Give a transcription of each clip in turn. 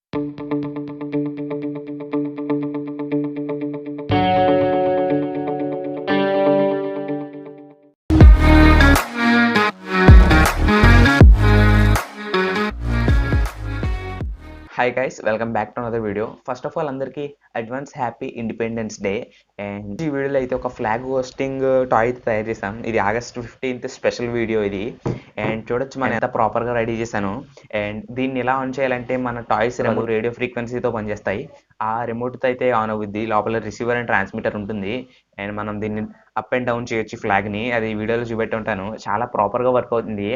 Hi guys, welcome back to another video. First of all అందరికీ advance happy independence day. And ఈ వీడియోలో అయితే ఒక ఫ్లాగ్ హోస్టింగ్ టాయ్ అయితే తయారు చేసాం. ఇది August 15th స్పెషల్ వీడియో ఇది. అండ్ చూడొచ్చు మనం ఎంత ప్రాపర్గా రెడీ చేశాను. అండ్ దీన్ని ఎలా ఆన్ చేయాలంటే మన టాయ్స్ రిమోట్ రేడియో ఫ్రీక్వెన్సీతో పనిచేస్తాయి. ఆ రిమోట్తో అయితే ఆన్ అవుద్ది. లోపల రిసీవర్ అండ్ ట్రాన్స్మిటర్ ఉంటుంది. అండ్ మనం దీన్ని అప్ అండ్ డౌన్ చేయొచ్చు ఫ్లాగ్ని. అది వీడియోలో చూపెట్టి ఉంటాను. చాలా ప్రాపర్గా వర్క్ అవుతుంది.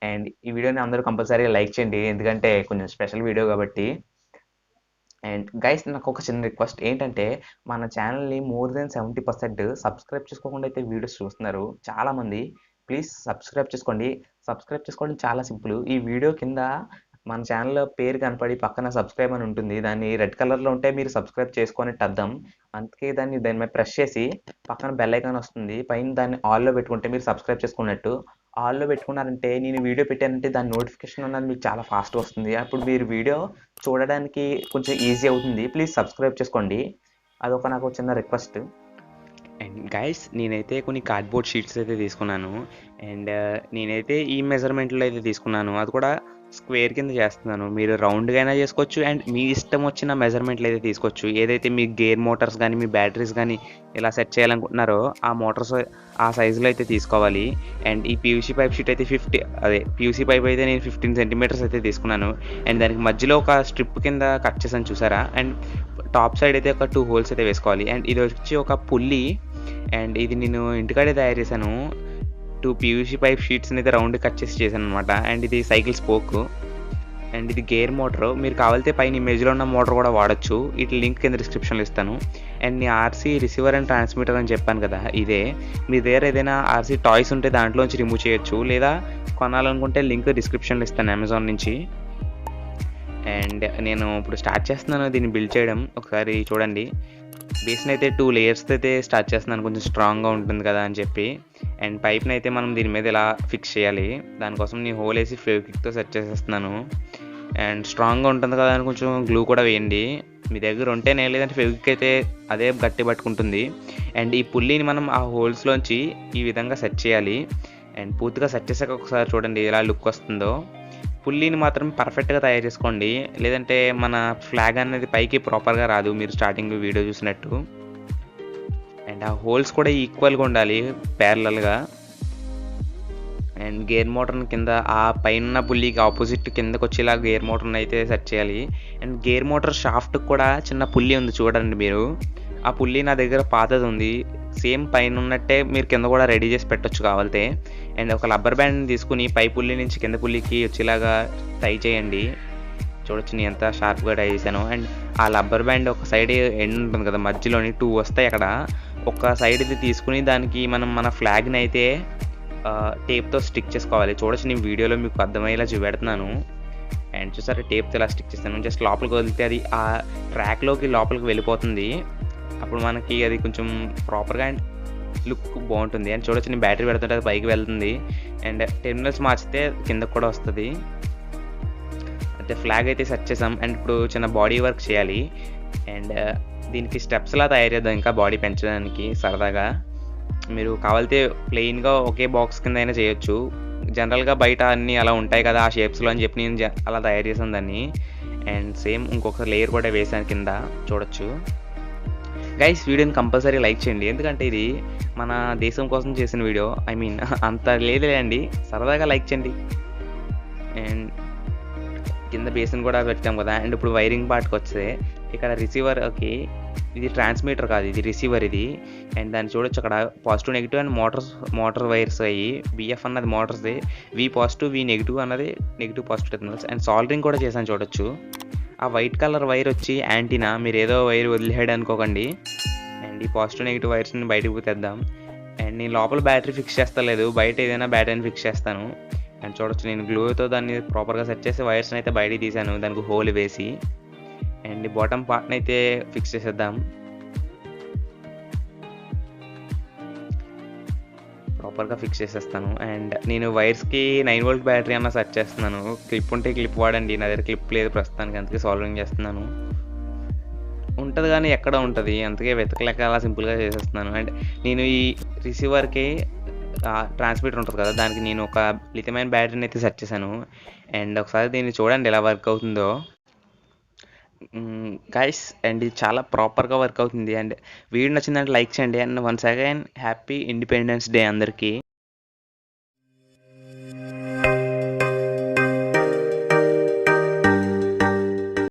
అండ్ ఈ వీడియోని అందరూ కంపల్సరీగా లైక్ చేయండి, ఎందుకంటే కొంచెం స్పెషల్ వీడియో కాబట్టి. అండ్ గైస్, నాకు ఒక చిన్న రిక్వెస్ట్ ఏంటంటే, మన ఛానల్ని మోర్ దెన్ 70% సబ్స్క్రైబ్ చేసుకోకుండా అయితే వీడియోస్ చూస్తున్నారు చాలామంది. ప్లీజ్ సబ్స్క్రైబ్ చేసుకోండి. సబ్స్క్రైబ్ చేసుకోవడం చాలా సింపుల్. ఈ వీడియో కింద మన ఛానల్ పేరు కనపడి పక్కన సబ్స్క్రైబ్ అని ఉంటుంది. దాన్ని రెడ్ కలర్లో ఉంటే మీరు సబ్స్క్రైబ్ చేసుకునేట్టు అర్థం. అందుకే దాని మీద ప్రెస్ చేసి పక్కన బెల్ ఐకాన్ వస్తుంది, పైన దాన్ని ఆల్లో పెట్టుకుంటే మీరు సబ్స్క్రైబ్ చేసుకున్నట్టు. ఆల్లో పెట్టుకున్నారంటే నేను వీడియో పెట్టానంటే దాని నోటిఫికేషన్ అన్నది మీకు చాలా ఫాస్ట్ వస్తుంది. అప్పుడు మీరు వీడియో చూడడానికి కొంచెం ఈజీ అవుతుంది. ప్లీజ్ సబ్స్క్రైబ్ చేసుకోండి. అదొక నాకు చిన్న రిక్వెస్ట్. అండ్ గైస్, నేనైతే కొన్ని కార్డ్బోర్డ్ షీట్స్ అయితే తీసుకున్నాను. అండ్ నేనైతే ఈ మెజర్మెంట్లో అయితే తీసుకున్నాను. అది కూడా స్క్వేర్ కింద చేస్తున్నాను. మీరు రౌండ్గా అయినా చేసుకోవచ్చు. అండ్ మీ ఇష్టం వచ్చిన మెజర్మెంట్లు అయితే తీసుకోవచ్చు. ఏదైతే మీ గేర్ మోటార్స్ కానీ మీ బ్యాటరీస్ కానీ ఇలా సెట్ చేయాలనుకుంటున్నారో ఆ మోటార్స్ ఆ సైజులో అయితే తీసుకోవాలి. అండ్ ఈ పీవీసీ పైప్ షీట్ అయితే పీవీసీ పైప్ అయితే నేను 15 సెంటీమీటర్స్ అయితే తీసుకున్నాను. అండ్ దానికి మధ్యలో ఒక స్ట్రిప్ కింద కట్ చేసాను, చూసారా. అండ్ టాప్ సైడ్ అయితే ఒక 2 హోల్స్ అయితే వేసుకోవాలి. అండ్ ఇది వచ్చి ఒక పుల్లి. అండ్ ఇది నేను ఇంటికాడే తయారు చేశాను. 2 పీవీసీ పైప్ షీట్స్ని అయితే రౌండ్ కట్ చేసి చేశాను అనమాట. అండ్ ఇది సైకిల్ స్పోక్. అండ్ ఇది గేర్ మోటార్. మీరు కావాలితే పైన ఇమేజ్లో ఉన్న మోటార్ కూడా వాడచ్చు. వీటి లింక్ కింద డిస్క్రిప్షన్లో ఇస్తాను. అండ్ నీ ఆర్సీ రిసీవర్ అండ్ ట్రాన్స్మిటర్ అని చెప్పాను కదా, ఇదే. మీ దగ్గర ఏదైనా ఆర్సీ టాయ్స్ ఉంటే దాంట్లోంచి రిమూవ్ చేయొచ్చు, లేదా కొనాలనుకుంటే లింక్ డిస్క్రిప్షన్లో ఇస్తాను అమెజాన్ నుంచి. అండ్ నేను ఇప్పుడు స్టార్ట్ చేస్తున్నాను దీన్ని బిల్డ్ చేయడం. ఒకసారి చూడండి. బేస్ని అయితే 2 లేయర్స్తో అయితే స్టార్ట్ చేస్తున్నాను, కొంచెం స్ట్రాంగ్గా ఉంటుంది కదా అని చెప్పి. అండ్ పైప్ని అయితే మనం దీని మీద ఇలా ఫిక్స్ చేయాలి. దానికోసం నేను హోల్ వేసి ఫెవిక్విక్తో సెట్ చేసేస్తున్నాను. అండ్ స్ట్రాంగ్గా ఉంటుంది కదా అని కొంచెం గ్లూ కూడా వేయండి. మీ దగ్గర ఉంటేనే, లేదంటే ఫెవిక్విక్ అయితే అదే గట్టి పట్టుకుంటుంది. అండ్ ఈ పుల్లిని మనం ఆ హోల్స్లోంచి ఈ విధంగా సెట్ చేయాలి. అండ్ పూర్తిగా సెట్ చేసాక ఒకసారి చూడండి ఎలా లుక్ వస్తుందో. పుల్లిని మాత్రం పర్ఫెక్ట్గా తయారు చేసుకోండి, లేదంటే మన ఫ్లాగ్ అనేది పైకి ప్రాపర్గా రాదు మీరు స్టార్టింగ్ వీడియో చూసినట్టు. అండ్ ఆ హోల్స్ కూడా ఈక్వల్గా ఉండాలి, ప్యారలల్గా. అండ్ గేర్ మోటార్ని కింద ఆ పైన పుల్లికి ఆపోజిట్ కిందకు వచ్చేలా గేర్ మోటార్ని అయితే సెట్ చేయాలి. అండ్ గేర్ మోటార్ షాఫ్ట్కి కూడా చిన్న పుల్లి ఉంది, చూడండి మీరు. ఆ పుల్లి నా దగ్గర పాతది ఉంది. సేమ్ పైన ఉన్నట్టే మీరు కింద కూడా రెడీ చేసి పెట్టొచ్చు కావాలితే. అండ్ ఒక రబ్బర్ బ్యాండ్ తీసుకుని పై పుల్లి నుంచి కింద పుల్లికి వచ్చేలాగా టై చేయండి. చూడొచ్చు నేను ఎంత షార్ప్గా టై చేశాను. అండ్ ఆ రబ్బర్ బ్యాండ్ ఒక సైడ్ ఎండ్ ఉంటుంది కదా, మధ్యలోని 2 వస్తాయి అక్కడ. ఒక సైడ్ ఇది తీసుకుని దానికి మనం మన ఫ్లాగ్ని అయితే టేప్తో స్టిక్ చేసుకోవాలి. చూడొచ్చు నేను వీడియోలో మీకు అర్థమయ్యేలా చూపెడుతున్నాను. అండ్ చూసారా, టేప్తో ఇలా స్టిక్ చేస్తాను. జస్ట్ లోపలికి వదిలితే అది ఆ ట్రాక్లోకి లోపలికి వెళ్ళిపోతుంది. అప్పుడు మనకి అది కొంచెం ప్రాపర్గా అండ్ లుక్ బాగుంటుంది. అండ్ చూడొచ్చు నేను బ్యాటరీ పెడుతుంటే అది పైకి వెళ్తుంది. అండ్ టెర్మినల్స్ మార్చితే కిందకు కూడా వస్తుంది. అయితే ఫ్లాగ్ అయితే సెట్ చేసాం. అండ్ ఇప్పుడు చిన్న బాడీ వర్క్ చేయాలి. అండ్ దీనికి స్టెప్స్లా తయారు చేద్దాం, ఇంకా బాడీ పెంచడానికి సరదాగా. మీరు కావాలితే ప్లెయిన్గా ఒకే బాక్స్ కింద అయినా చేయొచ్చు. జనరల్గా బయట అన్నీ అలా ఉంటాయి కదా ఆ షేప్స్లో అని చెప్పి నేను అలా తయారు చేసాను దాన్ని. అండ్ సేమ్ ఇంకొక లేయర్ కూడా వేసాను కింద, చూడొచ్చు. గైస్, వీడియోని కంపల్సరీ లైక్ చేయండి, ఎందుకంటే ఇది మన దేశం కోసం చేసిన వీడియో. అంత లేదులేండి, సరదాగా లైక్ చేయండి. అండ్ కింద బేసిన్ కూడా పెట్టాం కదా. అండ్ ఇప్పుడు వైరింగ్ పార్ట్కి వస్తే ఇక్కడ రిసీవర్. ఓకే, ఇది ట్రాన్స్మిటర్ కాదు, ఇది రిసీవర్ ఇది. అండ్ దాన్ని చూడొచ్చు అక్కడ positive negative and motor wires అయ్యి. బిఎఫ్ అన్నది మోటార్స్ది, వి పాజిటివ్ వి నెగిటివ్ అన్నది negative positive terminals. And soldering కూడా చేశాను, చూడొచ్చు. ఆ వైట్ కలర్ వైర్ వచ్చి యాంటీనా, మీరు ఏదో వైర్ వదిలేడు అనుకోకండి. అండ్ ఈ పాజిటివ్ నెగిటివ్ వైర్స్ని బయటకు తెద్దాం. అండ్ నేను లోపల బ్యాటరీ ఫిక్స్ చేస్తలేదు, బయట ఏదైనా బ్యాటరీని ఫిక్స్ చేస్తాను. అండ్ చూడొచ్చు నేను గ్లూతో దాన్ని ప్రాపర్గా సెట్ చేసి వైర్స్ని అయితే బయటికి తీసాను, దానికి హోల్ వేసి. అండ్ బాటమ్ పార్ట్ని అయితే ఫిక్స్ చేసేద్దాం. ప్రాపర్గా ఫిక్స్ చేసేస్తాను. అండ్ నేను వైర్స్కి 9 వోల్ట్ బ్యాటరీ అన్న సెర్చ్ చేస్తున్నాను. క్లిప్ ఉంటే క్లిప్ వాడండి, నా దగ్గర క్లిప్ లేదు ప్రస్తుతానికి, అందుకే సాల్వింగ్ చేస్తున్నాను. ఉంటుంది కానీ ఎక్కడ ఉంటుంది, అందుకే వెతకలేక అలా సింపుల్గా చేసేస్తున్నాను. అండ్ నేను ఈ రిసీవర్కి ట్రాన్స్మిటర్ ఉంటుంది కదా, దానికి నేను ఒక లిథియం బ్యాటరీని అయితే సెర్చ్ చేశాను. అండ్ ఒకసారి దీన్ని చూడండి ఎలా వర్క్ అవుతుందో గైస్. అండ్ ఇది చాలా ప్రాపర్గా వర్క్ అవుతుంది. అండ్ వీడియో నచ్చిందంటే లైక్ చేయండి. And once again happy independence day అందరికీ.